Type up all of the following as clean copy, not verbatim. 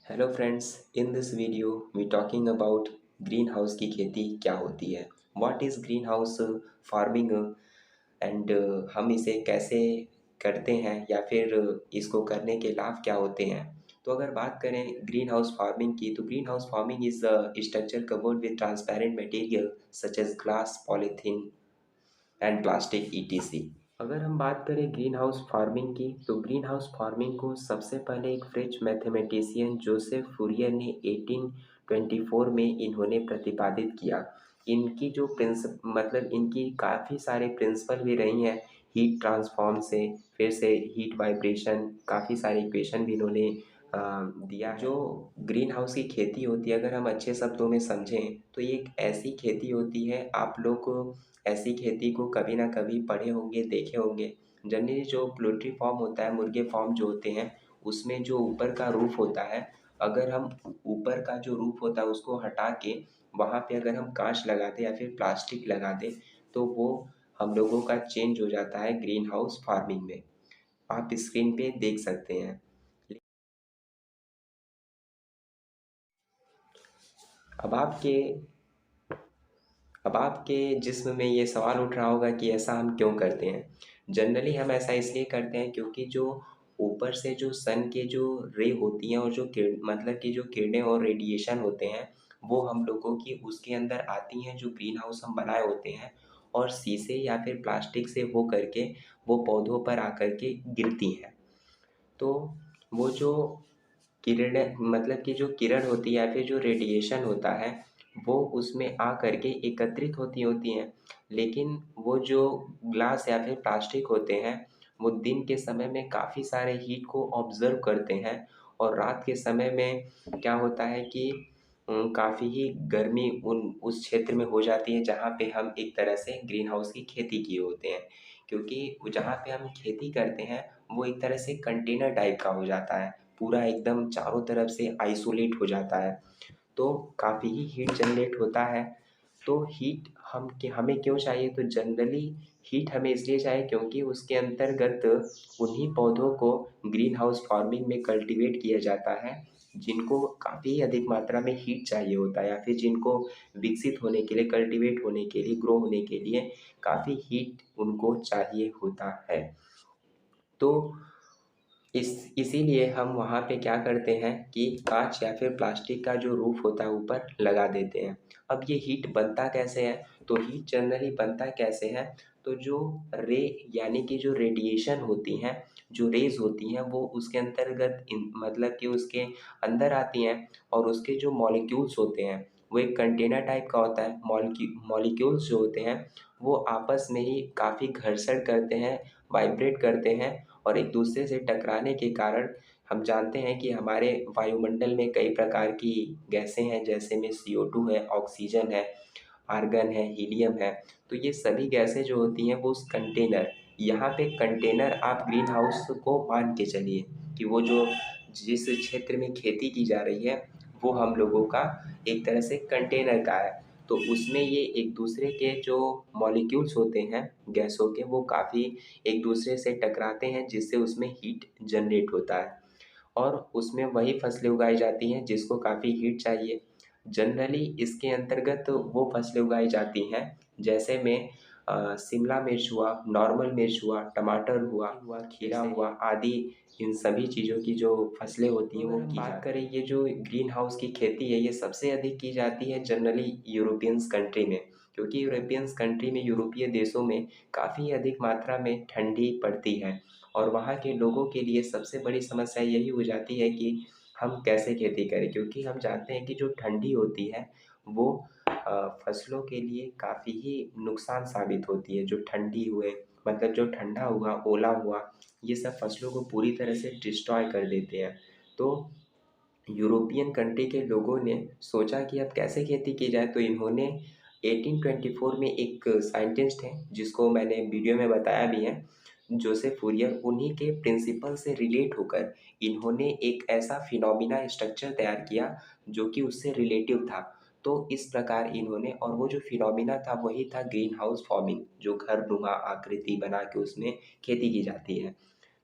Hello friends, in this video we talking about green house की खेती क्या होती है। What is green house farming and हम इसे कैसे करते हैं या फिर इसको करने के लाभ क्या होते हैं। तो अगर बात करें ग्रीन हाउस फार्मिंग की, तो green house farming is structure covered with transparent material such as glass, polythene and plastic ETC. अगर हम बात करें ग्रीन हाउस फार्मिंग की, तो ग्रीन हाउस फार्मिंग को सबसे पहले एक फ्रेंच मैथमेटिशियन जोसेफ फूरियर ने 1824 में इन्होंने प्रतिपादित किया। इनकी जो इनकी काफ़ी सारे प्रिंसिपल भी रही हैं। हीट ट्रांसफॉर्म से फिर से हीट वाइब्रेशन, काफ़ी सारे इक्वेशन भी इन्होंने दिया है। जो ग्रीन हाउस की खेती होती है, अगर हम अच्छे शब्दों में समझें तो ये एक ऐसी खेती होती है, आप लोग ऐसी खेती को कभी ना कभी पढ़े होंगे, देखे होंगे। जनरली जो पोल्ट्री फार्म होता है, मुर्गे फार्म जो होते हैं, उसमें जो ऊपर का रूफ होता है, अगर हम ऊपर का जो रूफ होता है उसको हटा के वहाँ पे अगर हम कांच लगा दें या फिर प्लास्टिक लगा दें, तो वो हम लोगों का चेंज हो जाता है ग्रीन हाउस फार्मिंग में। आप स्क्रीन पे देख सकते हैं। अब आपके अब आपके जिस्म में ये सवाल उठ रहा होगा कि ऐसा हम क्यों करते हैं। जनरली हम ऐसा इसलिए करते हैं क्योंकि जो ऊपर से जो सन के जो रे होती हैं और जो जो किरणें और रेडिएशन होते हैं, वो हम लोगों की उसके अंदर आती हैं, जो ग्रीन हाउस हम बनाए होते हैं, और शीशे या फिर प्लास्टिक से हो करके वो पौधों पर आकर के गिरती हैं। तो वो जो किरणें कि जो किरण होती है या फिर जो रेडिएशन होता है, वो उसमें आ करके एकत्रित होती हैं। लेकिन वो जो ग्लास या फिर प्लास्टिक होते हैं, वो दिन के समय में काफ़ी सारे हीट को ऑब्ज़र्व करते हैं, और रात के समय में क्या होता है कि काफ़ी ही गर्मी उस क्षेत्र में हो जाती है जहाँ पे हम एक तरह से ग्रीन हाउस की खेती किए होते हैं। क्योंकि वो जहाँ पे हम खेती करते हैं, वो एक तरह से कंटेनर टाइप का हो जाता है, पूरा एकदम चारों तरफ से आइसोलेट हो जाता है, तो काफ़ी ही हीट जनरेट होता है। तो हीट हमें क्यों चाहिए, तो जनरली हीट हमें इसलिए चाहिए क्योंकि उसके अंतर्गत उन्हीं पौधों को ग्रीन हाउस फार्मिंग में कल्टीवेट किया जाता है, जिनको काफ़ी अधिक मात्रा में हीट चाहिए होता है, या फिर जिनको विकसित होने के लिए, कल्टीवेट होने के लिए, ग्रो होने के लिए काफ़ी हीट उनको चाहिए होता है। तो इसीलिए हम वहाँ पे क्या करते हैं कि काँच या फिर प्लास्टिक का जो रूफ होता है ऊपर लगा देते हैं। अब ये हीट बनता कैसे है? तो हीट जनरली बनता कैसे है? तो जो रे यानी कि जो रेडिएशन होती हैं, जो रेज़ होती हैं, वो उसके अंतर्गत कि उसके अंदर आती हैं, और उसके जो मॉलिक्यूल्स होते हैं, वो एक कंटेनर टाइप का होता है। मॉलिक्यूल्स जो होते हैं, वो आपस में ही काफ़ी घर्षण करते हैं, वाइब्रेट करते हैं, और एक दूसरे से टकराने के कारण हम जानते हैं कि हमारे वायुमंडल में कई प्रकार की गैसें हैं, जैसे में CO2 है, ऑक्सीजन है, आर्गन है, हीलियम है। तो ये सभी गैसें जो होती हैं, वो उस कंटेनर, यहाँ पे कंटेनर आप ग्रीन हाउस को मान के चलिए कि वो जो जिस क्षेत्र में खेती की जा रही है, वो हम लोगों का एक तरह से कंटेनर का है। तो उसमें ये एक दूसरे के जो मॉलिक्यूल्स होते हैं गैसों के, वो काफ़ी एक दूसरे से टकराते हैं, जिससे उसमें हीट जनरेट होता है, और उसमें वही फसलें उगाई जाती हैं जिसको काफ़ी हीट चाहिए। जनरली इसके अंतर्गत वो फसलें उगाई जाती हैं, जैसे में शिमला मिर्च हुआ, नॉर्मल मिर्च हुआ, टमाटर हुआ, खीरा हुआ आदि। इन सभी चीज़ों की जो फसलें होती हैं, वो की बात करें, ये जो ग्रीन हाउस की खेती है, ये सबसे अधिक की जाती है जनरली यूरोपियंस कंट्री में, क्योंकि यूरोपियंस कंट्री में, यूरोपीय देशों में काफ़ी अधिक मात्रा में ठंडी पड़ती है, और वहाँ के लोगों के लिए सबसे बड़ी समस्या यही हो जाती है कि हम कैसे खेती करें, क्योंकि हम जानते हैं कि जो ठंडी होती है, वो फसलों के लिए काफ़ी ही नुकसान साबित होती है। जो ठंडी हुए, जो ठंडा हुआ, ओला हुआ, ये सब फसलों को पूरी तरह से डिस्ट्रॉय कर देते हैं। तो यूरोपियन कंट्री के लोगों ने सोचा कि अब कैसे खेती की जाए, तो इन्होंने 1824 में, एक साइंटिस्ट हैं जिसको मैंने वीडियो में बताया भी है, जोसेफ फूरियर, उन्हीं के प्रिंसिपल से रिलेट होकर इन्होंने एक ऐसा फिनोमिना स्ट्रक्चर तैयार किया जो कि उससे रिलेटिव था। तो इस प्रकार इन्होंने, और वो जो फिनोमिना था वही था ग्रीन हाउस फार्मिंग, जो घर नुमा आकृति बना के उसमें खेती की जाती है।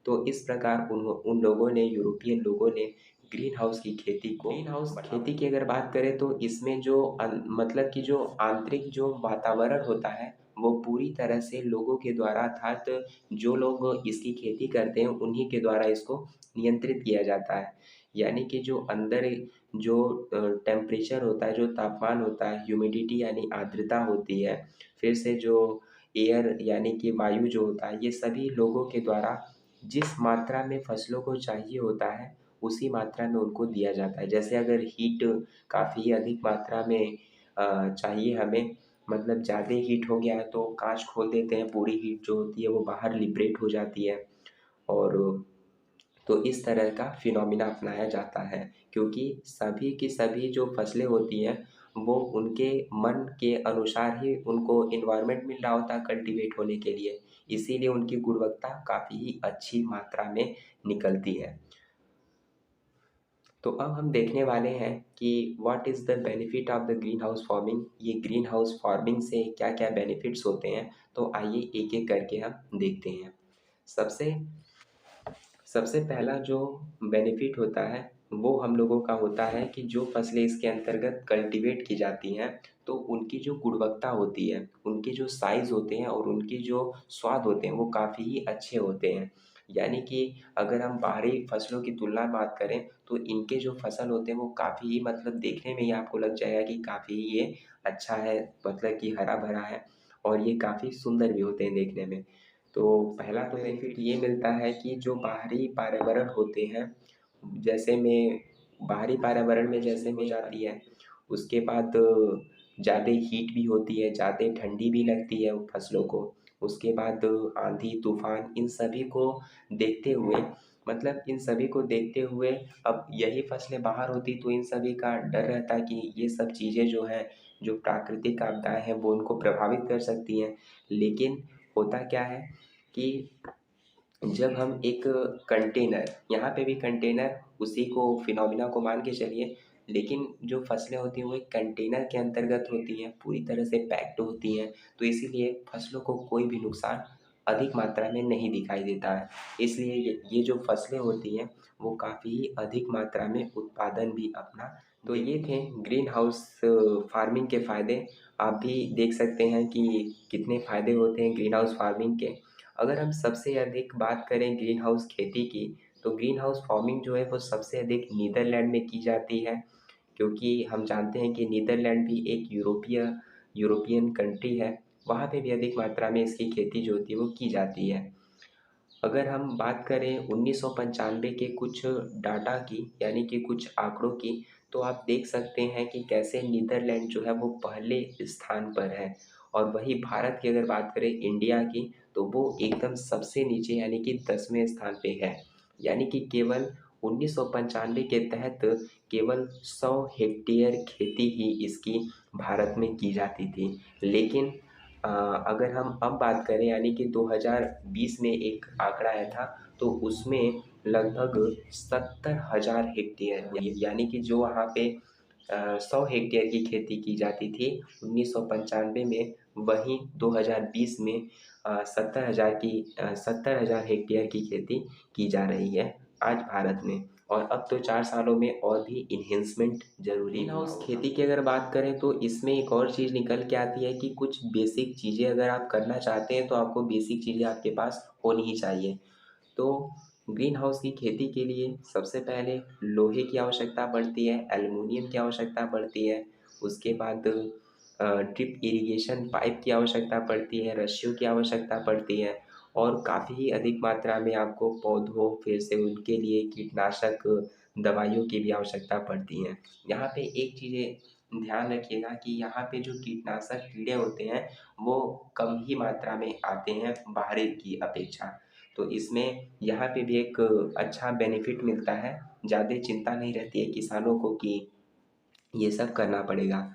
तो इस प्रकार उन लोगों ने, यूरोपियन लोगों ने ग्रीन हाउस खेती की अगर बात करें तो इसमें जो मतलब कि जो आंतरिक जो वातावरण होता है वो पूरी तरह से लोगों के द्वारा, अर्थात जो लोग इसकी खेती करते हैं उन्हीं के द्वारा इसको नियंत्रित किया जाता है। यानी कि जो अंदर जो टेम्परेचर होता है, जो तापमान होता है, ह्यूमिडिटी यानी आर्द्रता होती है, फिर से जो एयर यानी कि वायु जो होता है, ये सभी लोगों के द्वारा जिस मात्रा में फसलों को चाहिए होता है उसी मात्रा में उनको दिया जाता है। जैसे अगर हीट काफ़ी अधिक मात्रा में चाहिए हमें, मतलब ज़्यादा हीट हो गया है तो काँच खोल देते हैं, पूरी हीट जो होती है वो बाहर लिबरेट हो जाती है। और तो इस तरह का फिनोमिना अपनाया जाता है, क्योंकि सभी की सभी जो फसलें होती हैं वो उनके मन के अनुसार ही उनको एनवायरनमेंट मिल रहा होता है कल्टीवेट होने के लिए, इसीलिए उनकी गुणवत्ता काफ़ी ही अच्छी मात्रा में निकलती है। तो अब हम देखने वाले हैं कि what is the benefit of the green house farming, ये ग्रीन हाउस फार्मिंग से क्या क्या बेनिफिट्स होते हैं। तो आइए एक एक करके हम देखते हैं। सबसे सबसे पहला जो बेनिफिट होता है वो हम लोगों का होता है कि जो फसलें इसके अंतर्गत कल्टीवेट की जाती हैं तो उनकी जो गुणवत्ता होती है, उनके जो साइज़ होते हैं और उनकी जो स्वाद होते हैं वो काफ़ी ही अच्छे होते हैं। यानी कि अगर हम बाहरी फसलों की तुलना में बात करें तो इनके जो फसल होते हैं वो काफ़ी ही, मतलब देखने में ही आपको लग जाएगा कि काफ़ी ही ये अच्छा है, मतलब कि हरा-भरा है और ये काफ़ी सुंदर भी होते हैं देखने में। तो पहला तो बेनिफिट ये मिलता है कि जो बाहरी पर्यावरण होते हैं, जैसे में बाहरी पर्यावरण में जैसे हो जाती है, उसके बाद ज़्यादा हीट भी होती है, ज़्यादा ठंडी भी लगती है फसलों को। उसके बाद आंधी, तूफ़ान, इन सभी को देखते हुए, मतलब इन सभी को देखते हुए अब यही फसलें बाहर होती तो इन सभी का डर रहता कि ये सब चीज़ें जो हैं, जो प्राकृतिक आपदाएँ हैं वो उनको प्रभावित कर सकती हैं। लेकिन होता क्या है कि जब हम एक कंटेनर, यहाँ पे भी कंटेनर उसी को फिनोमिना को मान के चलिए, लेकिन जो फसलें होती हैं वो एक कंटेनर के अंतर्गत होती हैं, पूरी तरह से पैक्ड होती हैं, तो इसीलिए फसलों को कोई भी नुकसान अधिक मात्रा में नहीं दिखाई देता है। इसलिए ये जो फसलें होती हैं वो काफ़ी अधिक मात्रा में उत्पादन भी अपना, तो ये थे ग्रीन हाउस फार्मिंग के फ़ायदे। आप भी देख सकते हैं कि कितने फ़ायदे होते हैं ग्रीन हाउस फार्मिंग के। अगर हम सबसे अधिक बात करें ग्रीन हाउस खेती की, तो ग्रीन हाउस फार्मिंग जो है वो सबसे अधिक नीदरलैंड में की जाती है, क्योंकि हम जानते हैं कि नीदरलैंड भी एक यूरोपियन कंट्री है, वहाँ पे भी अधिक मात्रा में इसकी खेती जो होती है वो की जाती है। अगर हम बात करें 1995 के कुछ डाटा की, यानी कि कुछ आंकड़ों की, तो आप देख सकते हैं कि कैसे नीदरलैंड जो है वो पहले स्थान पर है और वही भारत की अगर बात करें, इंडिया की, तो वो एकदम सबसे नीचे यानी कि 10वें स्थान पे है। यानी कि केवल 1995 के तहत केवल 100 हेक्टेयर खेती ही इसकी भारत में की जाती थी। लेकिन अगर हम अब बात करें, यानी कि 2020 में एक आंकड़ा आया था, तो उसमें लगभग 70,000 हेक्टेयर, यानी कि जो वहाँ पे 100 हेक्टेयर की खेती की जाती थी 1995 में, वहीं 2020 में 70,000 हेक्टेयर की खेती की जा रही है आज भारत में। और अब तो 4 सालों में और भी इन्हेंसमेंट ज़रूरी ग्रीन हाउस खेती की अगर बात करें तो इसमें एक और चीज़ निकल के आती है कि कुछ बेसिक चीज़ें अगर आप करना चाहते हैं तो आपको बेसिक चीज़ें आपके पास होनी ही चाहिए। तो ग्रीन हाउस की खेती के लिए सबसे पहले लोहे की आवश्यकता पड़ती है, एल्युमिनियम की आवश्यकता पड़ती है, उसके बाद ड्रिप इरिगेशन पाइप की आवश्यकता पड़ती है, रस्सियों की आवश्यकता पड़ती है और काफ़ी ही अधिक मात्रा में आपको पौधों, फिर से उनके लिए कीटनाशक दवाइयों की भी आवश्यकता पड़ती है। यहाँ पे एक चीज़ें ध्यान रखिएगा कि यहाँ पे जो कीटनाशक कीड़े होते हैं वो कम ही मात्रा में आते हैं बाहर की अपेक्षा। तो इसमें यहाँ पे भी एक अच्छा बेनिफिट मिलता है, ज़्यादा चिंता नहीं रहती है किसानों को कि ये सब करना पड़ेगा।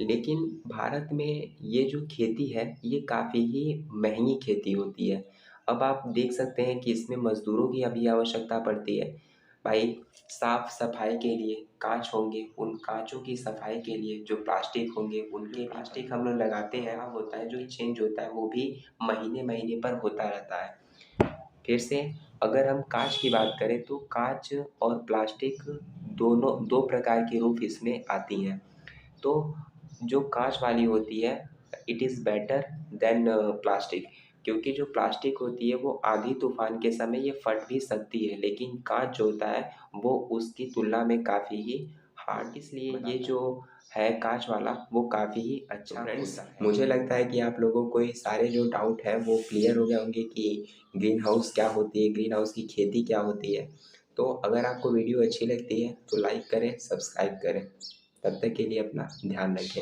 लेकिन भारत में ये जो खेती है ये काफ़ी ही महंगी खेती होती है। अब आप देख सकते हैं कि इसमें मज़दूरों की अभी आवश्यकता पड़ती है। भाई, साफ-सफाई के लिए काँच होंगे, उन काँचों की सफाई के लिए जो प्लास्टिक होंगे, उनके प्लास्टिक हम लोग लगाते हैं, हाँ, होता है जो चेंज होता है वो भी महीने-महीने पर होता रहता है। फिर से अगर हम काँच की बात करें तो काँच और प्लास्टिक दोनों 2 प्रकार की रूफ़ इसमें आती हैं। तो जो काँच वाली होती है it is better than plastic, क्योंकि जो प्लास्टिक होती है वो आंधी तूफ़ान के समय ये फट भी सकती है, लेकिन काँच जो होता है वो उसकी तुलना में काफ़ी ही हार्ड, इसलिए ये जो है काँच वाला वो काफ़ी ही अच्छा फ्रेंड्स, होता है। मुझे लगता है कि आप लोगों को ये सारे जो डाउट हैं वो क्लियर हो गए होंगे कि ग्रीन हाउस क्या होती है, ग्रीन हाउस की खेती क्या होती है। तो अगर आपको वीडियो अच्छी लगती है तो लाइक करें, सब्सक्राइब करें। तब तक के लिए अपना ध्यान रखें।